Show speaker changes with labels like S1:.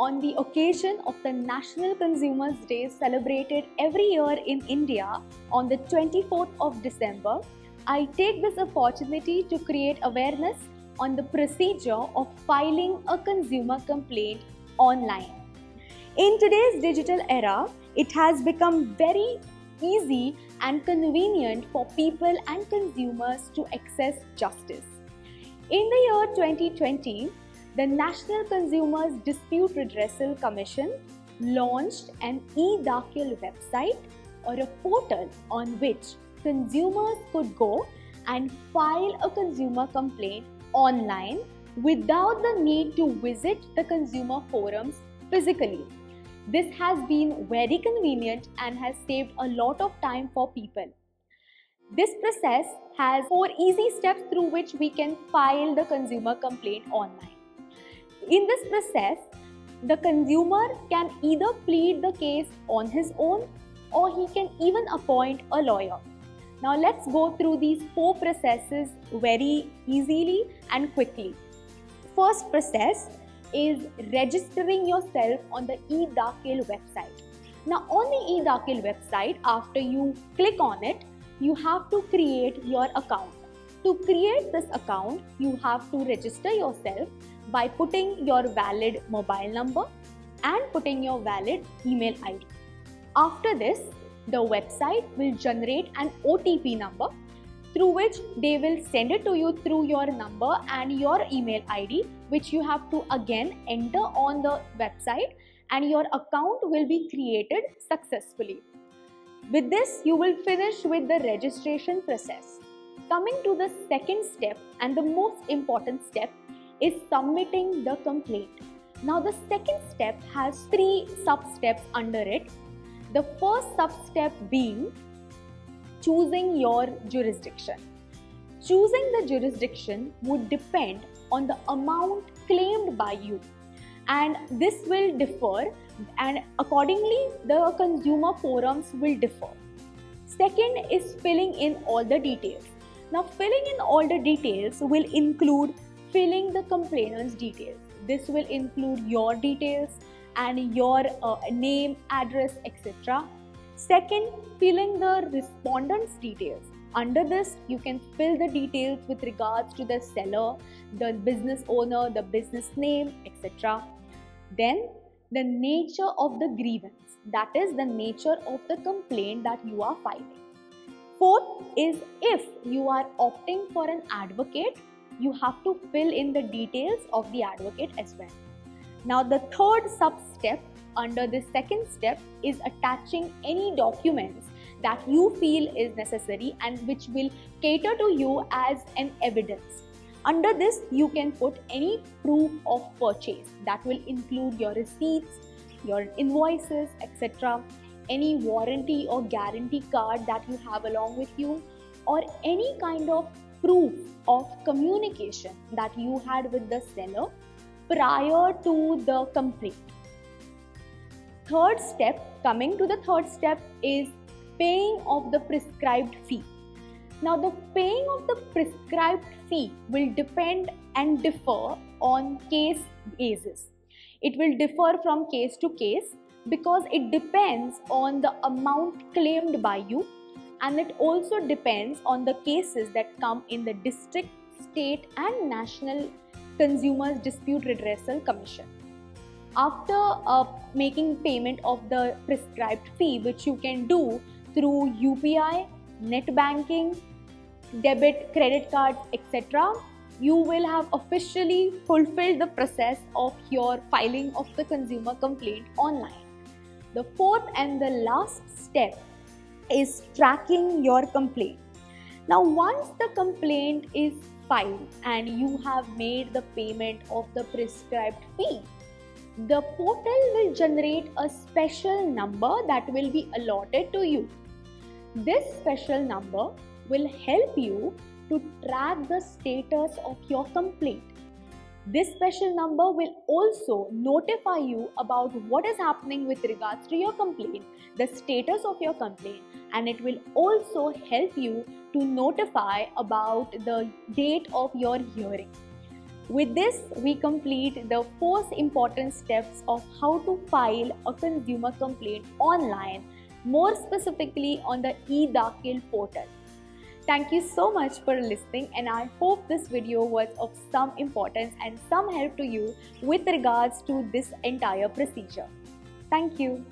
S1: on the occasion of the National Consumers Day celebrated every year in India on the 24th of December, I take this opportunity to create awareness on the procedure of filing a consumer complaint online. In today's digital era, it has become very easy and convenient for people and consumers to access justice. In the year 2020, the National Consumers Dispute Redressal Commission launched an e-Dakil website or a portal on which consumers could go and file a consumer complaint online without the need to visit the consumer forums physically. This has been very convenient and has saved a lot of time for people. This process has 4 easy steps through which we can file the consumer complaint online. In this process, the consumer can either plead the case on his own or he can even appoint a lawyer. Now let's go through these 4 processes very easily and quickly. First process is registering yourself on the e-Dakil website. Now on the e-Dakil website, after you click on it, you have to create your account. To create this account, you have to register yourself by putting your valid mobile number and putting your valid email ID. After this, the website will generate an OTP number through which they will send it to you through your number and your email ID, which you have to again enter on the website, and your account will be created successfully. With this, you will finish with the registration process. Coming to the second step and the most important step is submitting the complaint. Now the second step has 3 sub-steps under it. The first sub-step being choosing your jurisdiction. Choosing the jurisdiction would depend on the amount claimed by you, and this will differ, and accordingly the consumer forums will differ. Second is filling in all the details. Now filling in all the details will include filling the complainant's details. This will include your details and your name, address, etc. Second, filling the respondent's details. Under this, you can fill the details with regards to the seller, the business owner, the business name, etc. Then, the nature of the grievance, that is the nature of the complaint that you are filing. Fourth is, if you are opting for an advocate, you have to fill in the details of the advocate as well. Now the third sub-step under the second step is attaching any documents that you feel is necessary and which will cater to you as an evidence. Under this, you can put any proof of purchase that will include your receipts, your invoices, etc., any warranty or guarantee card that you have along with you, or any kind of proof of communication that you had with the seller prior to the complaint. Coming to the third step is paying of the prescribed fee. Now the paying of the prescribed fee will depend and differ on case basis. It will differ from case to case because it depends on the amount claimed by you, and it also depends on the cases that come in the district, state and national Consumers Dispute Redressal Commission. After making payment of the prescribed fee, which you can do through UPI, net banking, debit, credit cards, etc., you will have officially fulfilled the process of your filing of the consumer complaint online. The fourth and the last step is tracking your complaint. Now, once the complaint is filed and you have made the payment of the prescribed fee, the portal will generate a special number that will be allotted to you. This special number will help you to track the status of your complaint. This special number will also notify you about what is happening with regards to your complaint, the status of your complaint, and it will also help you to notify about the date of your hearing. With this, we complete the 4 important steps of how to file a consumer complaint online, more specifically on the eDakhil portal. Thank you so much for listening, and I hope this video was of some importance and some help to you with regards to this entire procedure. Thank you.